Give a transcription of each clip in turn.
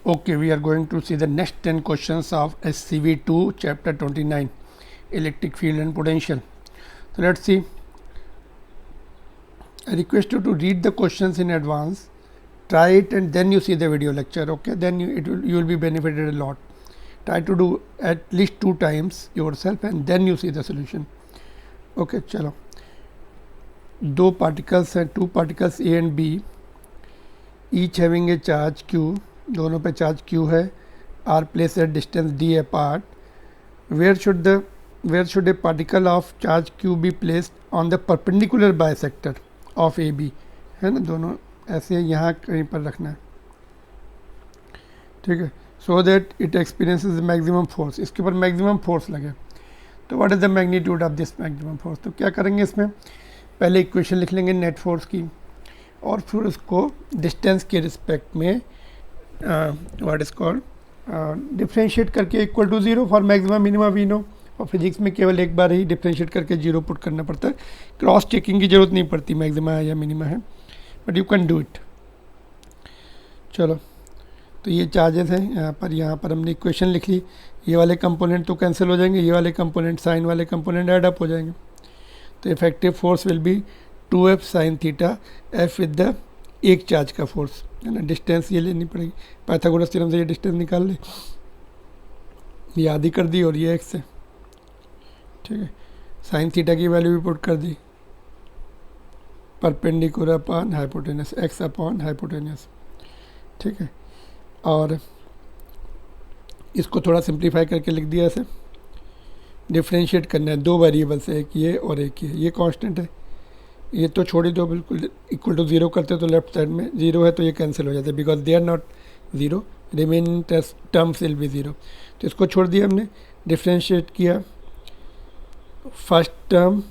Okay, we are going to see the next 10 questions of SCV2 chapter 29 electric field and potential. So let's see. I request you to read the questions in advance, try it and then you see the video lecture. Okay, then you will be benefited a lot. Try to do at least 2 times yourself and then you see the solution. Okay, चलो दो particles हैं, two particles A and B, each having a charge Q, दोनों पे charge Q है, are placed at distance d apart. Where should a particle of charge Q be placed on the perpendicular bisector of AB? है ना, दोनों ऐसे यहाँ कहीं पर रखना है, ठीक है, so that it experiences maximum force, इसके ऊपर मैक्सिमम फोर्स लगे. तो what is the magnitude of this maximum force? तो क्या करेंगे, इसमें पहले इक्वेशन लिख लेंगे नेट फोर्स की और फिर उसको डिस्टेंस के रिस्पेक्ट में व्हाट इज़ कॉल्ड डिफ्रेंशिएट करके equal to zero for maximum minimum we know. और फिजिक्स में केवल एक बार ही डिफ्रेंशिएट करके जीरो पुट करना पड़ता है, क्रॉस चेकिंग की ज़रूरत नहीं पड़ती मैक्सिमा है या मिनिमा है, but you can do it. चलो, तो ये चार्जेस हैं यहाँ पर हमने इक्वेशन लिख ली. ये वाले कंपोनेंट तो कैंसिल हो जाएंगे, ये वाले कंपोनेंट साइन वाले कंपोनेंट ऐड अप हो जाएंगे. तो effective force will be 2f sine theta f with the एक चार्ज का फोर्स, है ना. डिस्टेंस ये लेनी पड़ेगी, पाइथागोरस थ्योरम से ये डिस्टेंस निकाल ले, ये आधी कर दी और ये x है, ठीक है. साइन थीटा की वैल्यू भी पुट कर दी, perpendicular upon hypotenuse, x upon hypotenuse, ठीक है. और इसको थोड़ा सिंप्लीफाई करके लिख दिया ऐसे. डिफ्रेंशिएट करना है, दो वेरिएबल्स है, एक ये और एक ये कांस्टेंट है, ये तो छोड़ ही दो, बिल्कुल इक्वल टू ज़ीरो करते तो लेफ्ट साइड में ज़ीरो है तो ये कैंसिल हो जाता है, because they are not zero, remaining terms will be zero. तो इसको छोड़ दिया हमने, डिफ्रेंशिएट किया. First term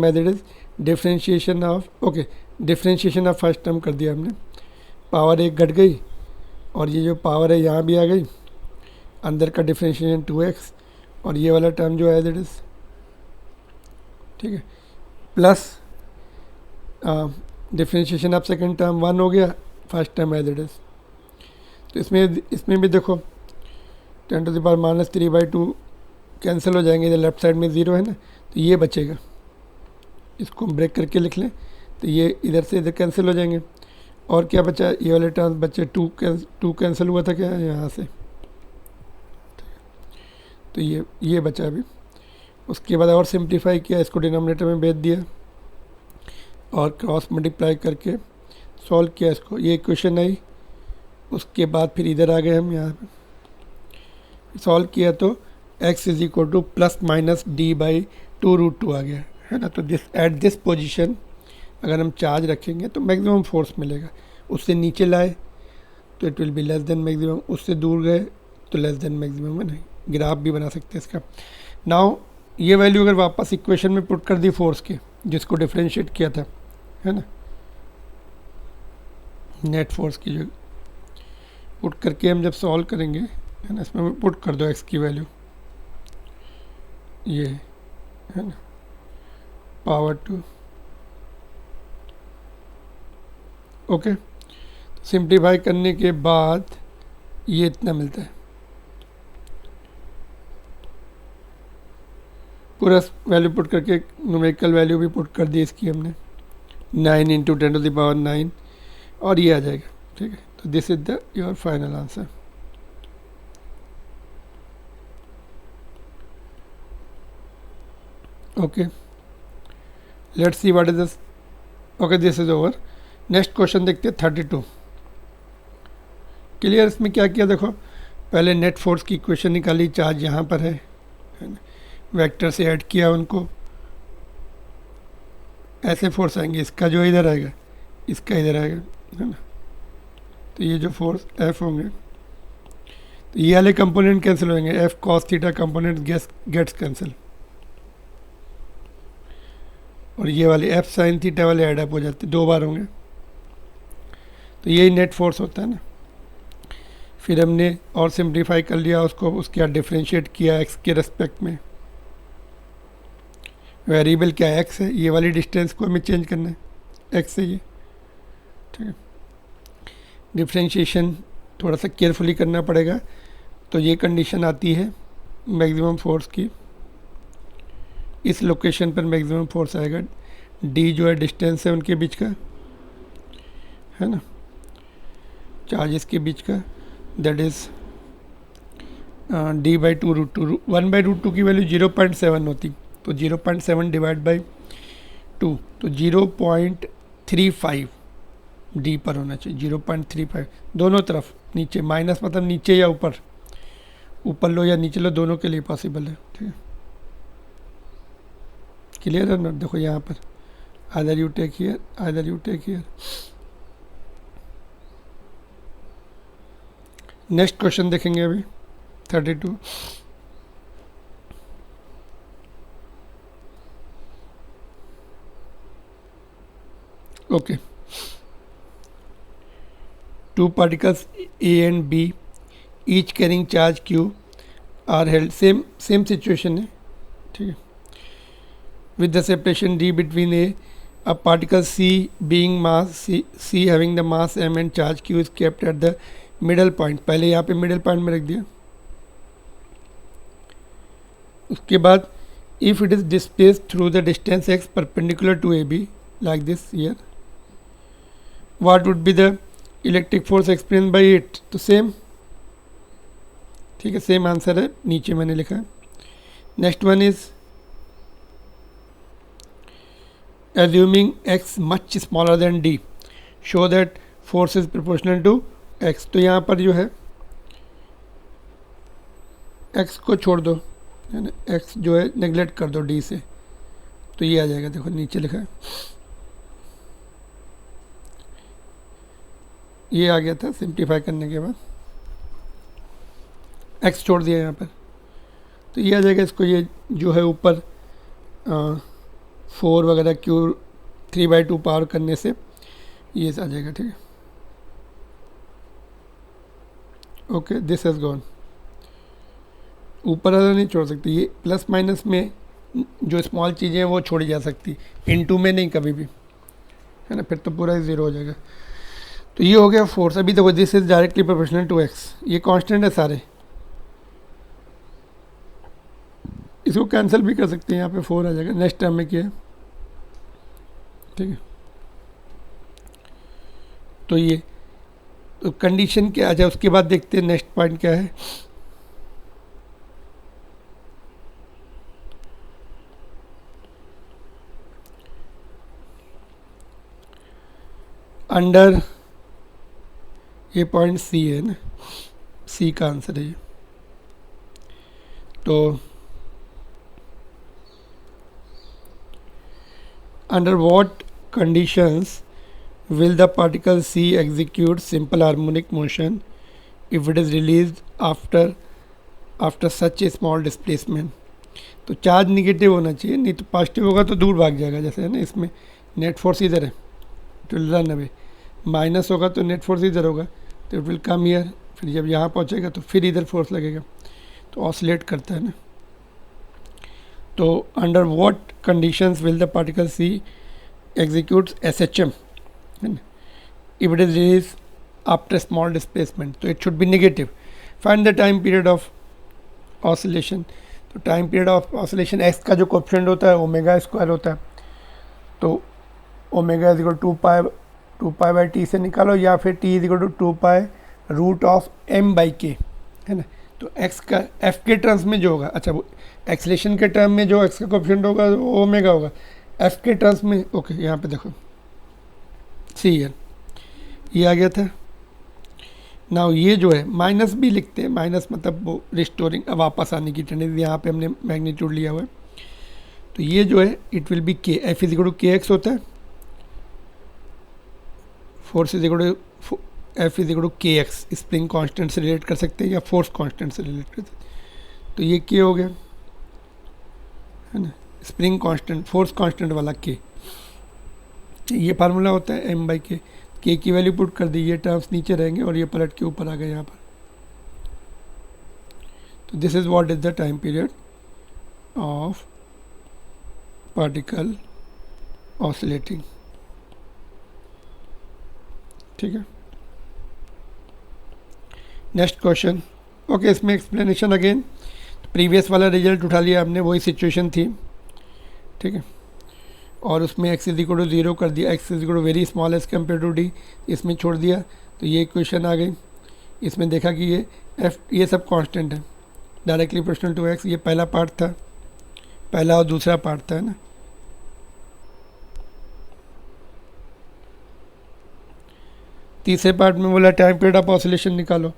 as it is differentiation of, okay, differentiation of first term कर दिया हमने, पावर एक घट गई और ये जो पावर है यहाँ भी आ गई, अंदर का डिफ्रेंशिएशन 2x और ये वाला टर्म जो है एज इट इज़, ठीक है, plus differentiation of second term 1 हो गया, first term as it is. तो इसमें भी देखो 10⁻³ कैंसिल हो जाएंगे, इधर लेफ्ट साइड में ज़ीरो है ना, तो ये बचेगा, इसको ब्रेक करके लिख लें, तो ये इधर से इधर कैंसिल हो जाएंगे. और क्या बचा, ये वाले टर्म्स बचे, टू कैंसिल हुआ था क्या यहाँ से, तो ये बचा अभी. उसके बाद और सिंप्लीफाई किया, इसको डिनोमिनेटर में भेज दिया और क्रॉस मल्टीप्लाई करके सॉल्व किया इसको, ये इक्वेशन आई. उसके बाद फिर इधर आ गए हम, यहाँ पे सॉल्व किया तो x is equal two plus minus d/2√2 आ गया, है ना. तो एट दिस पोजीशन अगर हम चार्ज रखेंगे तो मैक्सिमम फोर्स मिलेगा. उससे नीचे लाए तो it will be less than maximum, उससे दूर गए तो लेस देन मैक्सिमम, है ना. ग्राफ भी बना सकते हैं इसका. नाउ ये वैल्यू अगर वापस इक्वेशन में पुट कर दी फोर्स के, जिसको डिफ्रेंशिएट किया था, है ना, नेट फोर्स की जो पुट करके हम जब सॉल्व करेंगे, है ना, इसमें पुट कर दो x की वैल्यू, ये है ना, पावर 2, ओके. सिंप्लीफाई करने के बाद ये इतना मिलता है, पूरा वैल्यू पुट करके न्यूमेरिकल वैल्यू भी पुट कर दी इसकी हमने, 9 × 10⁹ और ये आ जाएगा, ठीक है. तो this is the your final answer. Okay, let's see what is this. Okay, this is over. Next question देखते हैं 32. क्लियर, इसमें क्या किया देखो, पहले नेट फोर्स की इक्वेशन निकाली, चार्ज यहाँ पर है ना, वेक्टर से ऐड किया उनको, ऐसे फोर्स आएंगे, इसका जो इधर आएगा इसका इधर आएगा, है ना. तो ये जो फोर्स F होंगे, तो ये वाले कंपोनेंट कैंसिल होंगे, F cos theta component gets cancel, और ये वाले F sin थीटा वाले ऐड अप हो जाते, दो बार होंगे. तो यही नेट फोर्स होता है ना. फिर हमने और सिंप्लीफाई कर लिया उसको, उसके बाद डिफ्रेंशिएट किया x के रेस्पेक्ट में, वेरिएबल क्या x है, ये वाली डिस्टेंस को हमें चेंज करना है x से ये, ठीक है. डिफ्रेंशिएशन थोड़ा सा केयरफुली करना पड़ेगा। तो ये कंडीशन आती है मैक्सिमम फोर्स की, इस लोकेशन पर मैक्सिमम फोर्स आएगा। डी जो है डिस्टेंस है उनके बीच का, है ना, चार्जेस के बीच का, दैट इज़ डी बाई 2√2। 1/√2 की वैल्यू 0.7 होती, तो 0.7 डिवाइड बाई 2, तो 0.35 डी पर होना चाहिए। 0.35 दोनों तरफ, नीचे माइनस मतलब नीचे या ऊपर, ऊपर लो या नीचे लो, दोनों के लिए पॉसिबल है। ठीक है, क्लियर है ना। देखो यहाँ पर either you take here, either you take here. Next question देखेंगे अभी 32। Okay, two particles A and B each carrying charge q are held, same situation है। ठीक है, with the separation d between a particle c being mass c having the mass m and charge q is kept at the middle point। पहले यहाँ पे middle point में रख दिया। उसके बाद if it is displaced through the distance x perpendicular to AB like this here, what would be the electric force experienced by it? तो same, ठीक है, सेम आंसर है, नीचे मैंने लिखा है। Next one is assuming x much smaller than d show that force is proportional to x। तो यहाँ पर जो है x को छोड़ दो, है ना, x जो है नेगलेक्ट कर दो d से, तो ये आ जाएगा। देखो नीचे लिखा है, ये आ गया था सिंप्लीफाई करने के बाद, x छोड़ दिया यहाँ पर, तो ये आ जाएगा। इसको ये जो है ऊपर 4 वगैरह क्यू 3/2 पावर करने से ये आ जाएगा। ठीक है, ओके, दिस हैज़ गॉन। ऊपर वाला नहीं छोड़ सकती, ये प्लस माइनस में जो स्मॉल चीज़ें हैं वो छोड़ी जा सकती, इनटू में नहीं कभी भी, है ना, फिर तो पूरा ही ज़ीरो हो जाएगा। तो ये हो गया फोर्स। अभी देखो this is directly proportional to x, ये कांस्टेंट है सारे, इसको कैंसिल भी कर सकते हैं, यहाँ पे 4 आ जाएगा। नेक्स्ट टर्म में क्या है, ठीक है, तो ये तो कंडीशन क्या आ जाए, उसके बाद देखते हैं नेक्स्ट पॉइंट क्या है। अंडर, ये पॉइंट सी है ना, सी का आंसर है ये। तो under what conditions will the particle C execute simple harmonic motion if it is released after such a small displacement? तो चार्ज निगेटिव होना चाहिए, नहीं तो पॉजिटिव होगा तो दूर भाग जाएगा, जैसे है ना, इसमें नेट फोर्स इधर है तो रन अवे, माइनस होगा तो नेट फोर्स इधर होगा तो इट विल कम हियर, फिर जब यहाँ पहुँचेगा तो फिर इधर फोर्स लगेगा, तो ऑसिलेट करता है ना। तो under what conditions will the particle see executes SHM if it is released after small displacement, so it should be negative. Find the time period of oscillation। तो time period of oscillation x का जो coefficient होता है omega square होता है, तो omega is equal 2 by t से निकालो, या फिर t is equal to 2 pi root of m by k, है ना। तो x का f के टर्म्स में जो होगा, अच्छा वो एक्सलेशन के टर्म में जो x का कोएफिशिएंट होगा वो ओमेगा होगा, एफ के टर्म्स में। ओके, यहाँ पे देखो सी है, ये आ गया था। नाउ ये जो है माइनस भी लिखते हैं, माइनस मतलब वो रिस्टोरिंग, वापस आने की टेंडेंसी, यहाँ पे हमने मैग्नीट्यूड लिया हुआ है। तो ये जो है it will be k, F is equal to k x होता है, force is equal to F is equal to k x, spring constant से रिलेट कर सकते हैं या फोर्स कांस्टेंट से रिलेट कर सकते हैं। तो ये के हो गया, है ना, स्प्रिंग कांस्टेंट, फोर्स कांस्टेंट वाला के, ये फार्मूला होता है m बाई के की वैल्यू पुट कर दी, ये टर्म्स नीचे रहेंगे और ये पलट के ऊपर आ गए यहाँ पर। तो this is what is the time period of particle oscillating. ठीक है, नेक्स्ट क्वेश्चन। ओके, इसमें एक्सप्लेनेशन अगेन, प्रीवियस वाला रिजल्ट उठा लिया हमने, वही सिचुएशन थी, ठीक है, और उसमें x इज इक्वल टू 0 कर दिया, x is equal to very small as compare to d, इसमें छोड़ दिया, तो ये इक्वेशन आ गई। इसमें देखा कि ये f ये सब कांस्टेंट है, डायरेक्टली प्रोपोर्शनल टू x, ये पहला पार्ट था, पहला और दूसरा पार्ट था, है ना। तीसरे पार्ट में बोला टाइम पीरियड ऑफ ऑसिलेशन निकालो,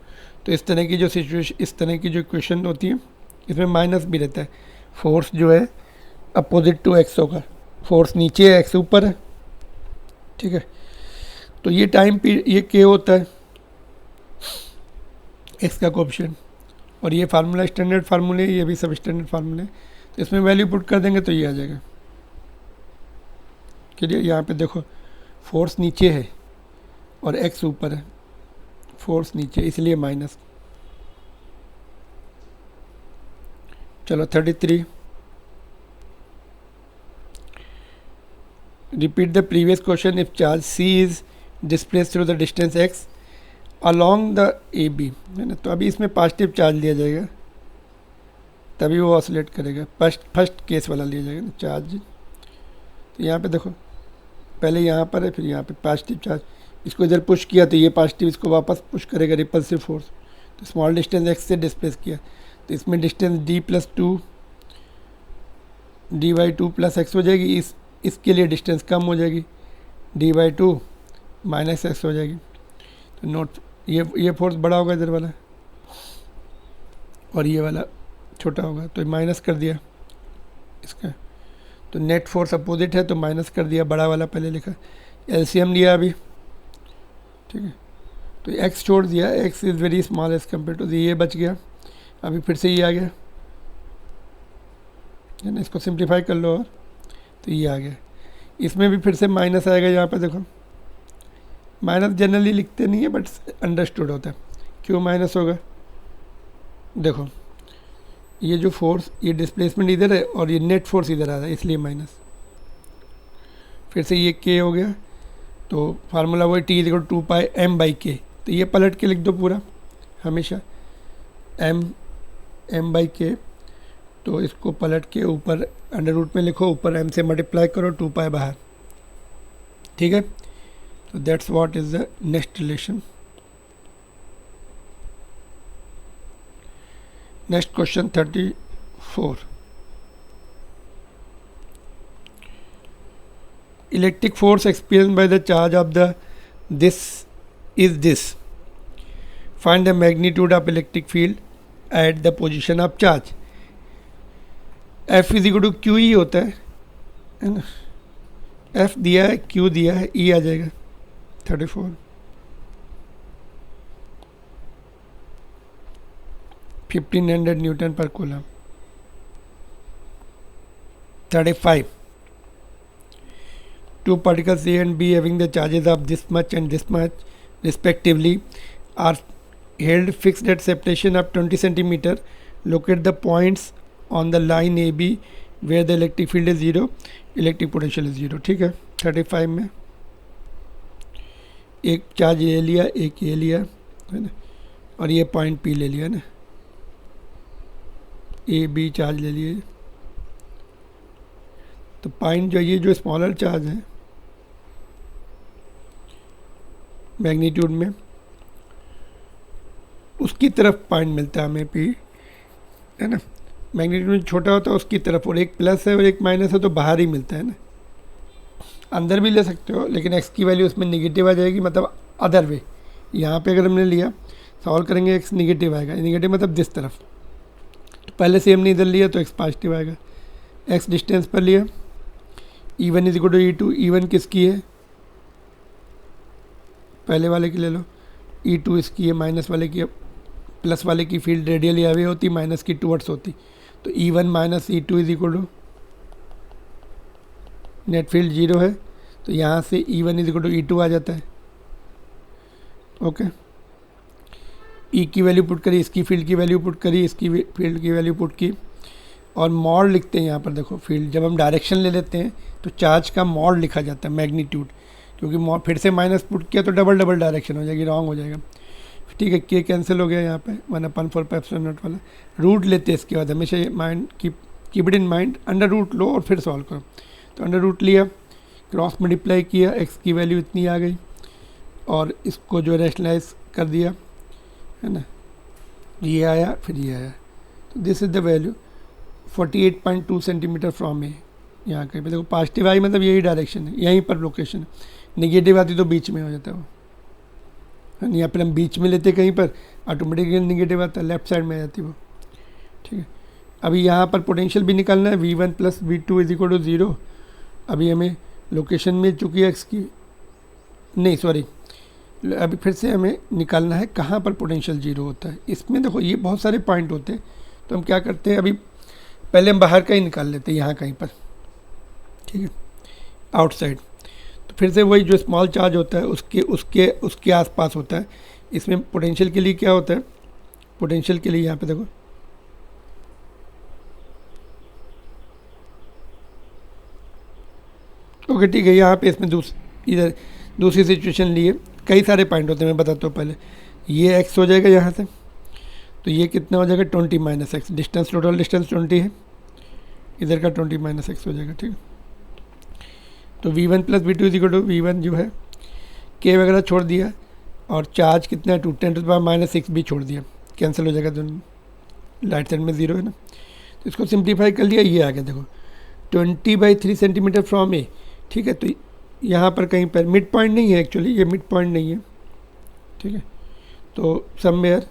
तो इस तरह की जो सिचुएशन, इस तरह की जो इक्वेशन होती है, इसमें माइनस भी रहता है, फोर्स जो है अपोजिट टू एक्स होगा, फोर्स नीचे है, एक्स ऊपर है, ठीक है। तो ये टाइम पीरियड, ये के होता है एक्स का कोएफिशिएंट, और ये फार्मूला स्टैंडर्ड फार्मूले, ये भी सब स्टैंडर्ड फार्मूले, तो इसमें वैल्यू पुट कर देंगे तो ये आ जाएगा। क्लियर, यहाँ पे देखो फोर्स नीचे है और एक्स ऊपर है, फोर्स नीचे इसलिए माइनस। चलो 33, repeat the previous question if charge C is displaced through the distance x along the AB, है ना। तो अभी इसमें पॉजिटिव चार्ज लिया जाएगा, तभी वो ऑसिलेट करेगा, फर्स्ट केस वाला लिया जाएगा ना चार्ज। तो यहाँ पे देखो, पहले यहाँ पर है, फिर यहाँ पे पॉजिटिव चार्ज, इसको इधर पुश किया तो ये पॉजिटिव इसको वापस पुश करेगा, रिपल्सिव फोर्स। तो स्मॉल डिस्टेंस x से डिस्प्लेस किया, तो इसमें डिस्टेंस d+2 d/2 + x हो जाएगी, इसके लिए डिस्टेंस कम हो जाएगी, d/2 - x हो जाएगी। तो नोट, ये फोर्स बड़ा होगा इधर वाला, और ये वाला छोटा होगा, तो माइनस कर दिया इसका। तो नेट फोर्स अपोजिट है तो माइनस कर दिया, बड़ा वाला पहले लिखा, एलसीएम लिया अभी, ठीक है। तो x छोड़ दिया, x is very small as compare to, ये बच गया, अभी फिर से ये आ गया, है ना। इसको सिंप्लीफाई कर लो और तो ये आ गया। इसमें भी फिर से माइनस आएगा, यहाँ पे देखो माइनस जनरली लिखते नहीं है बट अंडरस्टूड होता है, क्यों माइनस होगा, देखो ये जो फोर्स, ये डिस्प्लेसमेंट इधर है और ये नेट फोर्स इधर आ रहा है, इसलिए माइनस। फिर से ये k हो गया, तो फार्मूला वही t = 2πm/k, तो ये पलट के लिख दो पूरा हमेशा, m/k, तो इसको पलट के ऊपर अंडर रूट में लिखो, ऊपर m से मल्टीप्लाई करो, 2π बाहर, ठीक है। तो that's what is the next relation. Next question 34, electric force experience by the charge of the this, find the magnitude of electric field at the position of charge. F = QE होता है ना, F दिया है, Q दिया है, E आ जाएगा 34, 1500 Newton पर coulomb. 35, two particles A and B having the charges of this much and this much respectively are held fixed at separation of 20 centimeter. Locate the points on the line AB where the electric field is 0, electric potential is 0, ठीक है। 35 में एक charge ए लिया, एक ए लिया, है ना, और ये पॉइंट पी ले लिया ना, ए बी चार्ज ले लिए। तो पॉइंट जो ये जो स्मॉलर चार्ज है मैग्नीट्यूड में, उसकी तरफ पॉइंट मिलता है हमें पी, है ना। मैग्नीट्यूड में छोटा होता है उसकी तरफ, और एक प्लस है और एक माइनस है तो बाहर ही मिलता है ना। अंदर भी ले सकते हो लेकिन एक्स की वैल्यू उसमें निगेटिव आ जाएगी, मतलब अदर वे। यहाँ पे अगर हमने लिया, सॉल्व करेंगे, एक्स निगेटिव आएगा, निगेटिव मतलब दिस तरफ। तो पहले से हमने इधर लिया तो एक्स पॉजिटिव आएगा। एक्स डिस्टेंस पर लिया, E1 = E2, E1 किसकी है, पहले वाले की ले लो, E2 इसकी है, माइनस वाले की, प्लस वाले की फील्ड रेडियली अवे होती, माइनस की टूवर्ड्स होती। तो E1 - E2 = नेट फील्ड 0 है, तो यहाँ से E1 = E2 आ जाता है। ओके, ई की वैल्यू पुट करी, इसकी फील्ड की वैल्यू पुट करी, इसकी फील्ड की वैल्यू पुट की, और मॉड लिखते हैं यहाँ पर। देखो फील्ड जब हम डायरेक्शन ले लेते हैं तो चार्ज का मॉड लिखा जाता है, मैग्नीट्यूड, क्योंकि फिर से माइनस पुट किया तो डबल डायरेक्शन हो जाएगी, रॉन्ग हो जाएगा। ठीक है, के कैंसिल हो गया यहाँ पे 1/4 वाला। रूट लेते हैं इसके बाद, हमेशा ये mind keep it in mind, under root लो और फिर सॉल्व करो। तो अंडर रूट लिया, क्रॉस मल्टीप्लाई किया, एक्स की वैल्यू इतनी आ गई और इसको जो रैशनलाइज कर दिया है ना, ये आया फिर ये आया। तो this is the value 48.2 centimetre from A. यहाँ कहीं पे देखो पॉजिटिव आई मतलब यही डायरेक्शन है, यहीं पर लोकेशन है। नेगेटिव आती तो बीच में हो जाता है वो, है ना, या फिर हम बीच में लेते कहीं पर, ऑटोमेटिकली नेगेटिव आता है, लेफ्ट साइड में आ जाती वो। ठीक है, अभी यहाँ पर पोटेंशियल भी निकालना है, V1 + V2 = 0। अभी हमें लोकेशन मिल चुकी है एक्स की, नहीं सॉरी, अभी फिर से हमें निकालना है कहाँ पर पोटेंशियल 0 होता है। इसमें देखो ये बहुत सारे पॉइंट होते हैं, तो हम क्या करते हैं, अभी पहले हम बाहर का ही निकाल लेते हैं, यहाँ कहीं पर, ठीक है, आउटसाइड। तो फिर से वही जो स्मॉल चार्ज होता है उसके आसपास होता है। इसमें पोटेंशियल के लिए क्या होता है, पोटेंशियल के लिए यहाँ पे देखो ओके, ठीक है, यहाँ पे इसमें इधर दूसरी सिचुएशन लिए, कई सारे पॉइंट होते हैं, मैं बताता हूँ पहले। ये x हो जाएगा यहाँ से, तो ये कितना हो जाएगा 20 - x, डिस्टेंस, टोटल डिस्टेंस 20 है, इधर का 20 - x हो जाएगा। ठीक है, तो V1 + V2 = V1 जो है k वगैरह छोड़ दिया, और चार्ज कितना है 2 × 10⁻⁶ भी छोड़ दिया, कैंसिल हो जाएगा दोनों, राइट साइड में 0 है ना। तो इसको सिंप्लीफाई कर लिया, ये आ गया देखो 20/3 सेंटीमीटर फ्रॉम ए। ठीक है, तो यहाँ पर कहीं पर मिड पॉइंट नहीं है, एक्चुअली ये मिड पॉइंट नहीं है। ठीक है, तो समवेयर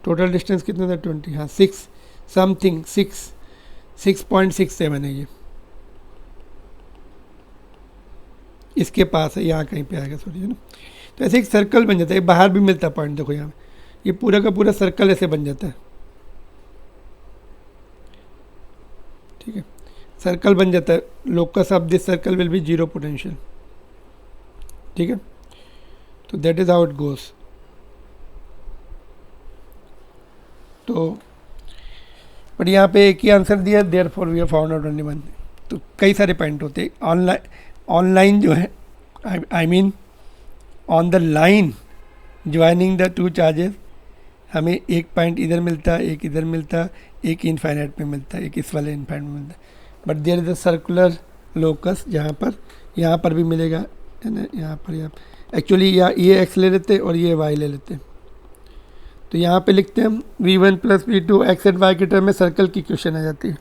टोटल डिस्टेंस कितना था 20, हाँ 6.67 है, ये इसके पास है, यहाँ कहीं पे आएगा, सॉरी, है ना। तो ऐसे एक सर्कल बन जाता है, बाहर भी मिलता है पॉइंट, देखो यहाँ ये पूरा का पूरा सर्कल ऐसे बन जाता है। ठीक है, सर्कल बन जाता है, locus of this circle will be 0 potential. ठीक है, तो that is how it goes. तो बट यहाँ पे एक ही आंसर दिया, therefore we have found out only one. तो कई सारे पॉइंट होते हैं ऑनलाइन जो है, I mean on the line joining the two charges, हमें एक पॉइंट इधर मिलता है, एक इधर मिलता है, एक इनफाइनाइट में मिलता है, एक इस वाले इनफाइनाइट में मिलता है। But there is a circular locus, जहाँ पर यहाँ पर भी मिलेगा, है ना, यहाँ पर एक्चुअली ये x ले लेते और ये y ले लेते। तो यहाँ पे लिखते हैं हम V1 + V2 x and y के टर्म में सर्कल की क्वेश्चन आ जाती है।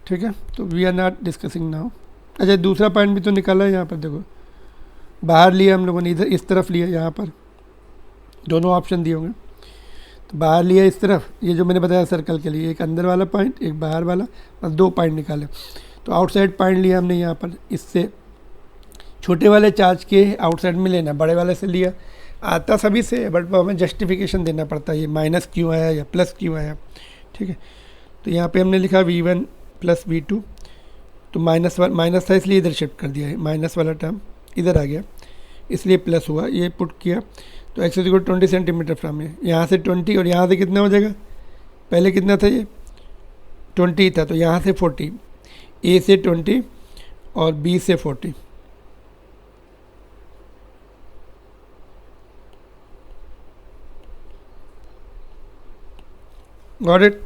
ठीक है, तो we are not discussing now. अच्छा, दूसरा पॉइंट भी तो निकाला है, यहाँ पर देखो बाहर लिया हम लोगों ने, इधर इस तरफ लिया, यहाँ पर दोनों ऑप्शन दिए होंगे, तो बाहर लिया इस तरफ, ये जो मैंने बताया सर्कल के लिए, एक अंदर वाला पॉइंट, एक बाहर वाला, और 2 पॉइंट निकाले। तो आउटसाइड पॉइंट लिया हमने यहाँ पर, इससे छोटे वाले चार्ज के आउटसाइड में लेना, बड़े वाले से लिया, आता सभी से, बट हमें जस्टिफिकेशन देना पड़ता है, ये माइनस क्यों आया या प्लस क्यों आया। ठीक है, तो यहाँ पे हमने लिखा V1 + V2, तो माइनस था इसलिए इधर शिफ्ट कर दिया है, माइनस वाला टर्म इधर आ गया, इसलिए प्लस हुआ, ये पुट किया। तो x = 20 सेंटीमीटर फ्रॉम है, यहाँ से 20 और यहाँ से कितना हो जाएगा, पहले कितना था, ये 20 था, तो यहाँ से 40, a से 20 और b से 40। Got it.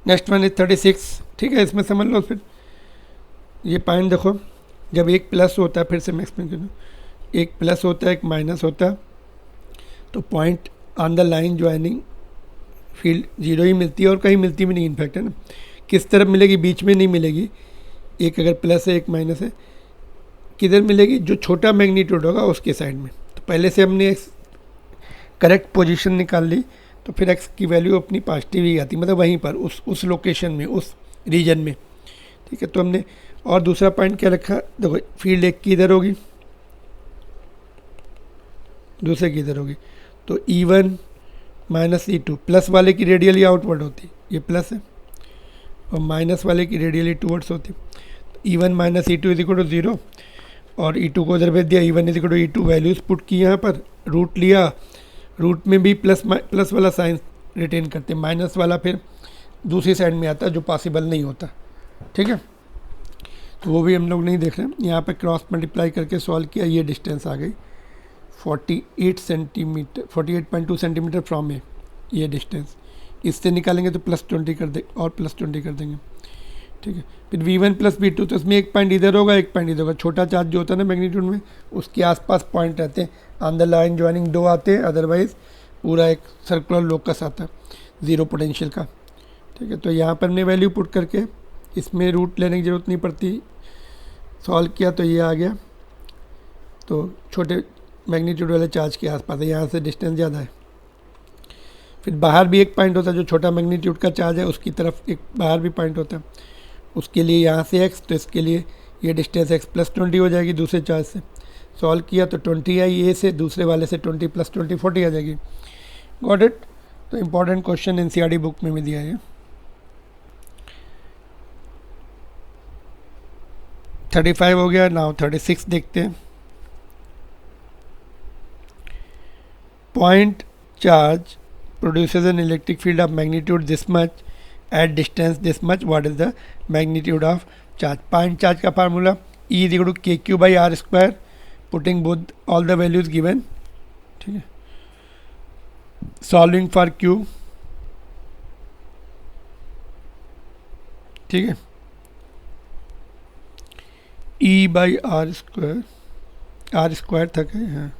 Next one is 36। ठीक है, इसमें समझ लो, फिर ये पॉइंट देखो, जब एक प्लस होता है, फिर से मैं एक्सप्लेन कर दूँ, एक प्लस होता है, एक माइनस होता है, तो point on the line joining field 0 ही मिलती है, और कहीं मिलती भी नहीं, इनफैक्ट, है ना। किस तरफ मिलेगी, बीच में नहीं मिलेगी, एक अगर प्लस है एक माइनस है, किधर मिलेगी, जो छोटा मैग्नीट्यूड होगा उसके साइड में। तो पहले से हमने करेक्ट पोजीशन निकाल ली, तो फिर x की वैल्यू अपनी पॉजिटिव ही आती, मतलब वहीं पर उस लोकेशन में, उस रीजन में। ठीक है, तो हमने और दूसरा पॉइंट क्या रखा, देखो फील्ड एक की इधर होगी, दूसरे की इधर होगी, तो E1 - E2, प्लस वाले की रेडियली आउटवर्ड होती, ये प्लस है, और माइनस वाले की रेडियली टूवर्ड्स होती। E1 - E2 = 0, और E2 को उधर भेज दिया, E1 = E2, वैल्यूज़ पुट की यहाँ पर, रूट लिया, रूट में भी प्लस वाला साइन रिटेन करते, माइनस वाला फिर दूसरी साइड में आता है, जो पॉसिबल नहीं होता। ठीक है, तो वो भी हम लोग नहीं देख रहे हैं। यहाँ पे क्रॉस मल्टीप्लाई करके सॉल्व किया, ये डिस्टेंस आ गई 48 सेंटीमीटर 48.2 सेंटीमीटर फ्रॉम ए, ये डिस्टेंस। इससे निकालेंगे तो +20 कर दे और +20 कर देंगे, ठीक है। फिर V1 + V2, तो इसमें एक पॉइंट इधर होगा, एक पॉइंट इधर होगा। छोटा चार्ज जो होता है ना मैग्नीट्यूड में, उसके आसपास पॉइंट रहते हैं। ऑन द लाइन ज्वाइनिंग 2 आते हैं, अदरवाइज पूरा एक सर्कुलर लोकस आता है ज़ीरो पोटेंशियल का, ठीक है। तो यहाँ पर हमने वैल्यू पुट करके, इसमें रूट लेने की ज़रूरत नहीं पड़ती, सॉल्व किया तो ये आ गया। तो छोटे मैग्नीट्यूड वाले चार्ज के आसपास है, यहाँ से डिस्टेंस ज़्यादा है। फिर बाहर भी एक पॉइंट होता है, जो छोटा मैग्नीट्यूड का चार्ज है उसकी तरफ एक बाहर भी पॉइंट होता है, उसके लिए यहाँ से x, तो इसके लिए ये डिस्टेंस x + 20 हो जाएगी दूसरे चार्ज से। सॉल्व किया तो 20 आई ए से, दूसरे वाले से 20 + 20 40 आ जाएगी। Got it. तो इम्पॉर्टेंट क्वेश्चन एनसीईआरटी बुक में भी दिया है। 35 हो गया। नाउ 36 देखते हैं। Point charge produces an electric field of magnitude this much at distance this much. What is the magnitude of charge? Point charge का formula E = kq/r², putting both all the values given, ठीक है। Solving for q, ठीक है, E/r², r² तक है, हाँ,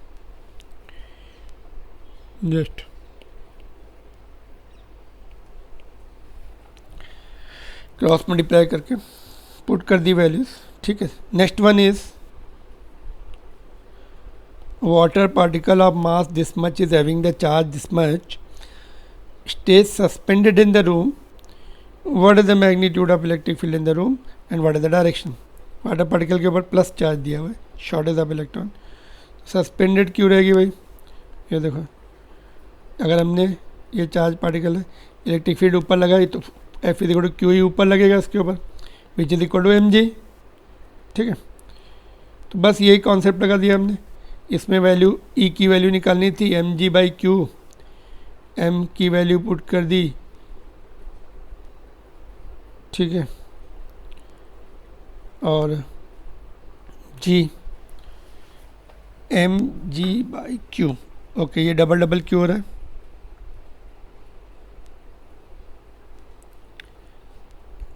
just cross multiply करके put कर दी वैल्यूज, ठीक है। Next one is water particle of mass this much is having the charge this much, stage suspended in the room, what is the magnitude of electric field in the room and what is the direction. Water particle के ऊपर plus charge दिया हुआ है, shortage of electron. Suspended क्यों रहेगी भाई, ये देखो, अगर हमने ये चार्ज पार्टिकल है, इलेक्ट्रिक फील्ड ऊपर लगाई तो F = Q ही ऊपर लगेगा इसके ऊपर, which is equal to mg, ठीक है। तो बस यही कॉन्सेप्ट लगा दिया हमने। इसमें वैल्यू E की वैल्यू निकालनी थी, mg/q, m की वैल्यू पुट कर दी, ठीक है, और g mg/q, ओके। ये डबल क्यों हो रहा है,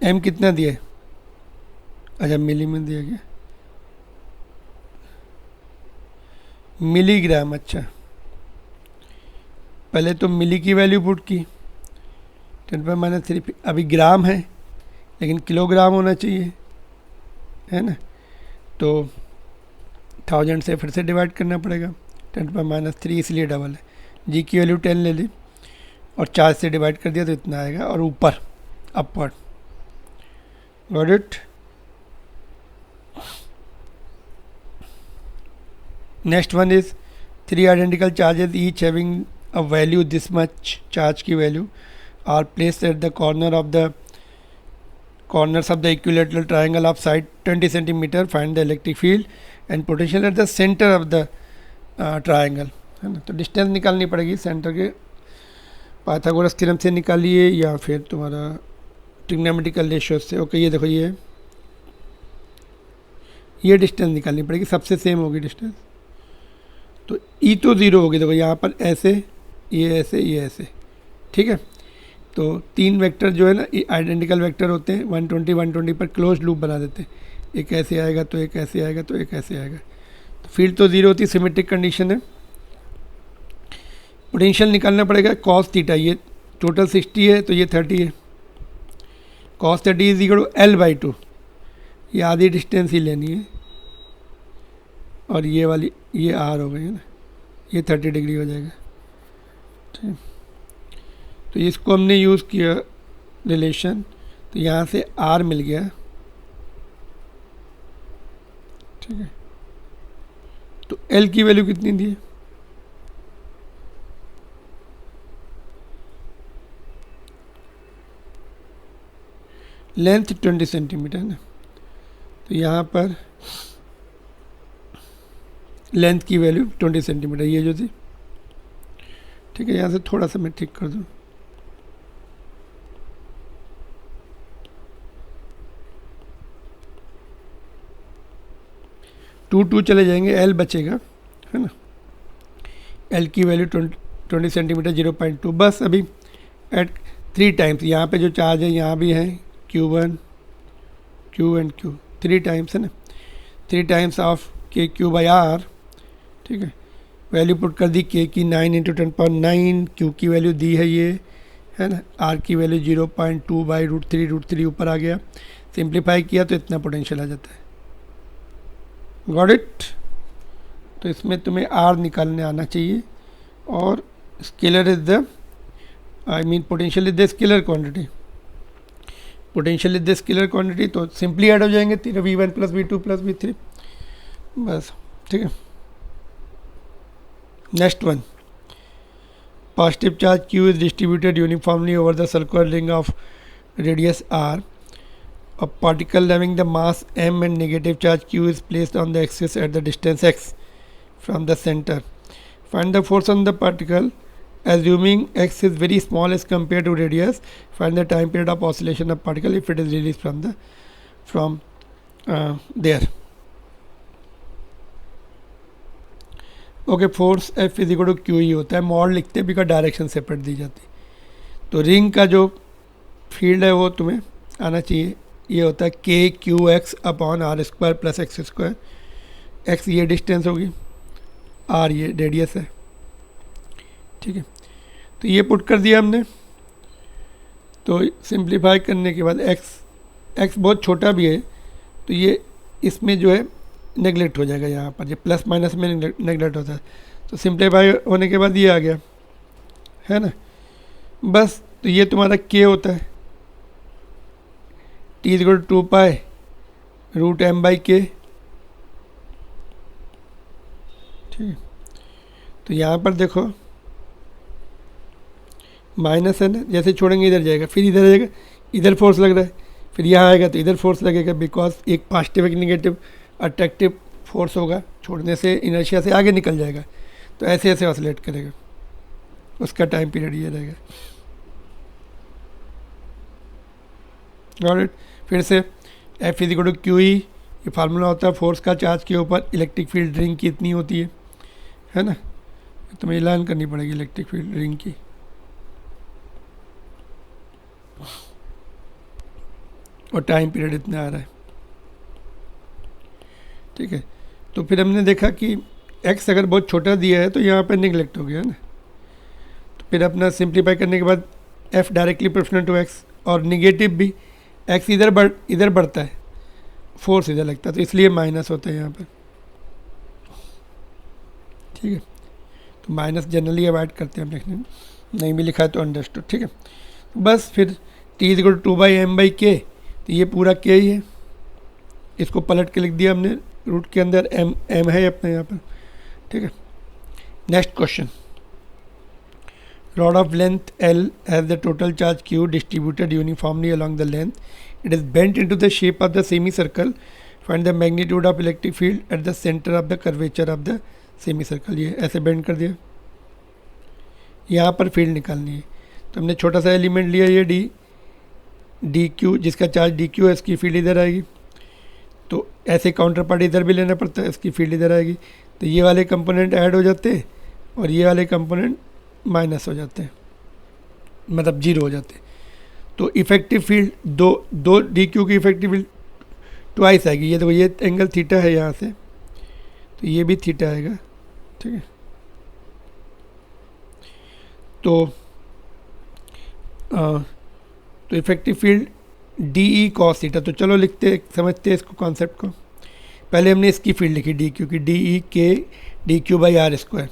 m कितना दिया है, अच्छा मिली में दिया गया, मिलीग्राम। अच्छा, पहले तो मिली की वैल्यू पुट की, 10⁻³ अभी ग्राम है लेकिन किलोग्राम होना चाहिए, है ना। तो 1000 से फिर से डिवाइड करना पड़ेगा, 10⁻³ इसलिए डबल है। जी की वैल्यू 10 ले ली और 4 से डिवाइड कर दिया तो इतना आएगा, और ऊपर upward. Got it? Next one is 3 identical charges each having a value this much, charge की value are placed at the corners of the equilateral triangle of side 20 cm. Find the electric field and potential at the center of the triangle, है ना। तो distance निकालनी पड़ेगी centre के, Pythagoras theorem से निकालिए या फिर तुम्हारा ट्रिग्नोमेट्रिकल रेशियो से। ओके, ये देखो, ये डिस्टेंस निकालनी पड़ेगी, सबसे सेम होगी डिस्टेंस। तो ई तो ज़ीरो होगी, देखो यहाँ पर ऐसे, ये ऐसे, ये ऐसे, ठीक है। तो 3 वेक्टर जो है ना, आइडेंटिकल वेक्टर होते हैं, 120 120 पर क्लोज लूप बना देते हैं। एक ऐसे आएगा तो एक ऐसे आएगा तो एक ऐसे आएगा, तो फील्ड तो ज़ीरो होती है, सिमेट्रिक कंडीशन है। पोटेंशियल निकालना पड़ेगा cos थीटा, ये टोटल 60 है तो ये 30 है। cos 30 is equal to L/2, ये आधी डिस्टेंस ही लेनी है, और ये वाली ये R हो गई है ना, ये 30 डिग्री हो जाएगा, ठीक। तो इसको हमने यूज़ किया रिलेशन, तो यहाँ से R मिल गया, ठीक है। तो L की वैल्यू कितनी दी है, लेंथ 20 सेंटीमीटर है ना, तो यहाँ पर लेंथ की वैल्यू 20 सेंटीमीटर ये जो थी, ठीक है। यहाँ से थोड़ा सा मैं ठीक कर दूँ, टू चले जाएंगे, L बचेगा, है ना। एल की वैल्यू 20 सेंटीमीटर 0.2। बस अभी एट 3 टाइम्स यहाँ पे जो चार्ज है यहाँ भी है Q1 Q and Q 3 times है ना, 3 टाइम्स ऑफ के क्यू बाई आर। ठीक है, वैल्यू पुट कर दी के की 9 × 10⁹, क्यू की वैल्यू दी है ये है ना, आर की वैल्यू 0.2 बाई √3 ऊपर आ गया। सिंप्लीफाई किया तो इतना पोटेंशियल आ जाता है। Got it. तो इसमें तुम्हें आर निकालने आना चाहिए और scalar is the potential is the scalar quantity, potential is the scalar quantity. तो सिंपली ऐड हो जाएंगे V1 + V2 + V3 बस। ठीक है, next one, positive charge Q is distributed uniformly over the circular ring of radius R। A particle having the mass m and negative charge Q is placed on the axis at the distance x from the center. Find the force on the particle assuming x is very small as compared to radius. Find the time period of oscillation of particle if it is released from there. Okay, force F = Q ही होता है, mod लिखते हैं because direction separate the जाती। तो ring का जो field है वो तुम्हें आना चाहिए, ये होता है KQX/R² + x²। x ये डिस्टेंस होगी, R ये रेडियस है। ठीक है, तो ये पुट कर दिया हमने। तो सिंप्लीफाई करने के बाद x बहुत छोटा भी है तो ये इसमें जो है नेगलेक्ट हो जाएगा, यहाँ पर ये प्लस माइनस में नेगलेक्ट होता है। तो सिंप्लीफाई होने के बाद ये आ गया है ना, बस। तो ये तुम्हारा k होता है, T = 2π √m/k। ठीक है, तो यहाँ पर देखो माइनस है ना, जैसे छोड़ेंगे इधर जाएगा, फिर इधर आएगा, इधर फोर्स लग रहा है, फिर यहाँ आएगा तो इधर फोर्स लगेगा, बिकॉज एक पॉजिटिव एक निगेटिव अट्रैक्टिव फोर्स होगा, छोड़ने से इनर्शिया से आगे निकल जाएगा। तो ऐसे ऐसे ऑसिलेट करेगा, उसका टाइम पीरियड ये रहेगा। ऑलराइट, फिर से F = QE, ये फार्मूला होता है फोर्स का चार्ज के ऊपर इलेक्ट्रिक फील्ड रिंग की इतनी होती है ना। तुम्हें ऐलान करनी पड़ेगी इलेक्ट्रिक फील्ड रिंग की। और टाइम पीरियड इतना आ रहा है। ठीक है, तो फिर हमने देखा कि x अगर बहुत छोटा दिया है तो यहाँ पर निगलेक्ट हो गया है ना। तो फिर अपना सिंप्लीफाई करने के बाद F directly proportional to x, और निगेटिव भी x इधर बढ़ता है, फोर्स इधर लगता है, तो इसलिए माइनस होता है यहाँ पर। ठीक है, तो माइनस जनरली अवॉइड करते हैं हम लिखने में, नहीं भी लिखा है तो अंडरस्टूड। ठीक है, बस फिर T = 2/m/k, तो ये पूरा k ही है, इसको पलट के लिख दिया हमने, रूट के अंदर m है अपने यहाँ पर। ठीक है, next question, rod of length L has the total charge Q distributed uniformly along the length, it is bent into the shape of the semi circle, find the magnitude of electric field at the centre of the curvature of the semi circle. ये ऐसे bend कर दिया, यहाँ पर field निकालनी है। तो हमने छोटा सा एलिमेंट लिया, ये dq, जिसका चार्ज dq है, इसकी फील्ड इधर आएगी। तो ऐसे काउंटर पार्ट इधर भी लेना पड़ता है, इसकी फील्ड इधर आएगी। तो ये वाले कंपोनेंट ऐड हो जाते हैं और ये वाले कंपोनेंट माइनस हो जाते हैं, मतलब 0 हो जाते हैं। तो इफेक्टिव फील्ड दो dq की इफेक्टिव फील्ड ट्वाइस आएगी। ये देखो, ये एंगल थीटा है यहाँ से, तो ये भी थीटा आएगा। ठीक है, तो effective field DE cos theta. तो चलो लिखते समझते हैं इसको कॉन्सेप्ट को। पहले हमने इसकी फील्ड लिखी DQ की, DE K dq/r²,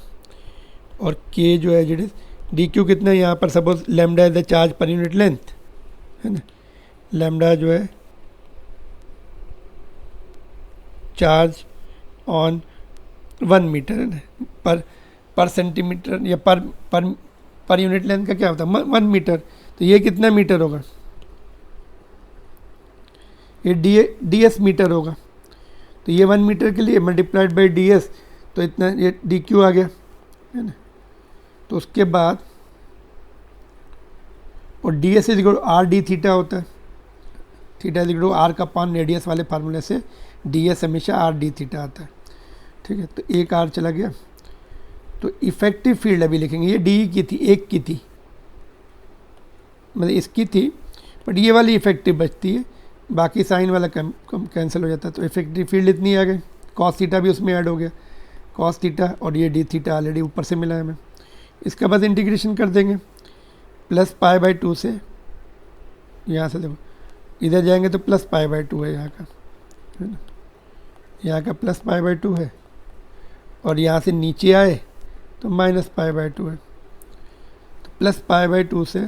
और K जो है जेड DQ कितना है, यहाँ पर suppose lambda is the charge per unit length है ना, लैम्डा जो है चार्ज ऑन 1 मीटर है ना, पर सेंटीमीटर या पर यूनिट लेंथ का क्या होता है 1 मीटर। तो ये कितना मीटर होगा, ये ds मीटर होगा। तो ये 1 मीटर के लिए मल्टीप्लाइड बाई ds, तो इतना ये dq आ गया है ना। तो उसके बाद और ds r d थीटा होता है, थीटा r का पान रेडियस वाले फार्मूले से ds हमेशा r d थीटा आता है। ठीक है, तो एक r चला गया, तो इफेक्टिव फील्ड अभी लिखेंगे, ये डी की थी, एक की थी, मतलब इसकी थी, बट ये वाली इफेक्टिव बचती है, बाकी साइन वाला कैंसिल हो जाता है। तो इफेक्टिव फील्ड इतनी आ गई, कॉस थीटा भी उसमें ऐड हो गया, कॉस थीटा, और ये डी थीटा ऑलरेडी ऊपर से मिला है हमें। इसका बस इंटीग्रेशन कर देंगे, प्लस पाई बाई 2 से, यहाँ से देखो इधर जाएंगे तो प्लस पाई बाई 2 है यहाँ का, है ना, यहाँ का प्लस पाई बाई 2 है, और यहाँ से नीचे आए तो माइनस पाई बाई 2 है। तो प्लस पाई बाई 2 से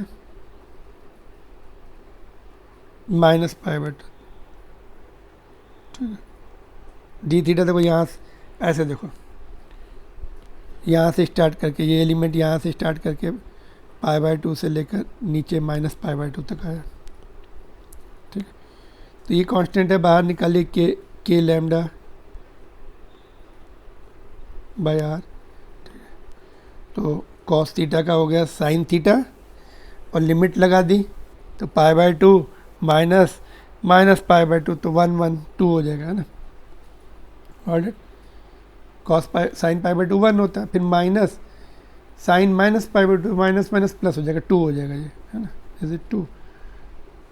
माइनस पाई बाई 2, ठीक है। डी थीटा देखो यहाँ से ऐसे देखो, यहाँ से स्टार्ट करके ये एलिमेंट यहाँ से स्टार्ट करके पाई बाई 2 से लेकर नीचे माइनस पाई बाई 2 तक आया, ठीक है। तो ये कांस्टेंट है, बाहर निकालिए के लैम्डा बाई आर, ठीक है। तो कॉस थीटा का हो गया साइन थीटा, और लिमिट लगा दी तो पाई बाई 2 माइनस पाई बाई 2, तो 1 1 2 हो जाएगा, है ना। और cos pi sine pi by 2 1 होता है, फिर minus sine minus pi by 2, minus minus plus हो जाएगा, 2 हो जाएगा ये, है ना, जैसे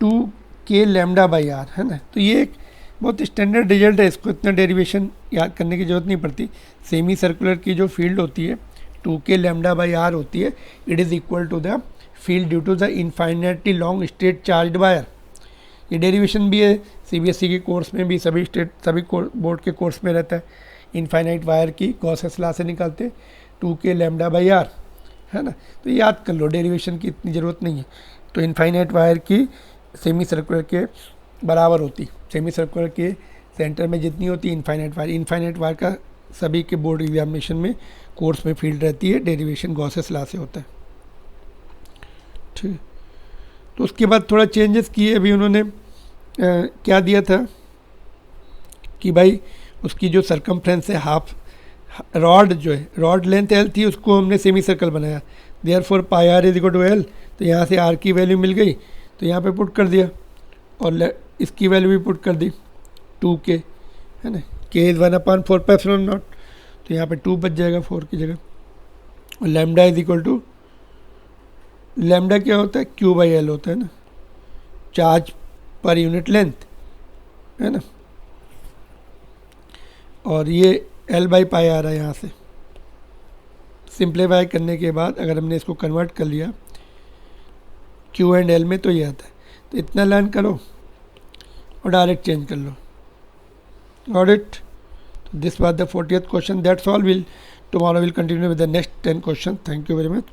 2 के लैम्डा बाई आर, है ना। तो ये एक बहुत स्टैंडर्ड रिजल्ट है, इसको इतना डेरिवेशन याद करने की जरूरत नहीं पड़ती। सेमी सर्कुलर की जो फील्ड होती है 2 के लैम्डा बाई आर होती है, it is equal to the field due to the infinitely long straight charged wire. ये डेरिवेशन भी है सीबीएसई के कोर्स में भी, सभी बोर्ड के कोर्स में रहता है। इनफाइनाइट वायर की गॉसेस लॉ से निकालते 2 के लैम्डा बाई आर, है ना। तो याद कर लो, डेरिवेशन की इतनी ज़रूरत नहीं है। तो इनफाइनाइट वायर की सेमी सर्कुलर के बराबर होती, सेमी सर्कुलर के सेंटर में जितनी होती है इनफाइनाइट वायर का सभी के बोर्ड एग्जामिनेशन में कोर्स में फील्ड रहती है, डेरिवेशन गॉसेस लॉ से होता है, ठीक। तो उसके बाद थोड़ा चेंजेस किए अभी उन्होंने, क्या दिया था कि भाई उसकी जो सरकमफ्रेंस है हाफ, रॉड जो है रॉड लेंथ एल थी, उसको हमने सेमी सर्कल बनाया, therefore pi r is equal to L. तो यहाँ से आर की वैल्यू मिल गई, तो यहाँ पे पुट कर दिया, और इसकी वैल्यू भी पुट कर दी 2 के, है ना, के इज़ 1/4 पाई एप्सिलॉन नॉट, तो यहाँ पे 2 बच जाएगा 4 की जगह। और lambda is equal to, lambda क्या होता है, क्यू बाई एल होता है ना, चार्ज पर यूनिट लेंथ, है ना, और ये एल बाई पाई आ रहा है यहाँ से। सिंप्लीफाई करने के बाद अगर हमने इसको कन्वर्ट कर लिया क्यू एंड एल में, तो ये आता है। तो इतना लर्न करो और डायरेक्ट चेंज कर लो, got it. This was the 40th question, that's all. Tomorrow will continue with the next 10 question. Thank you very much.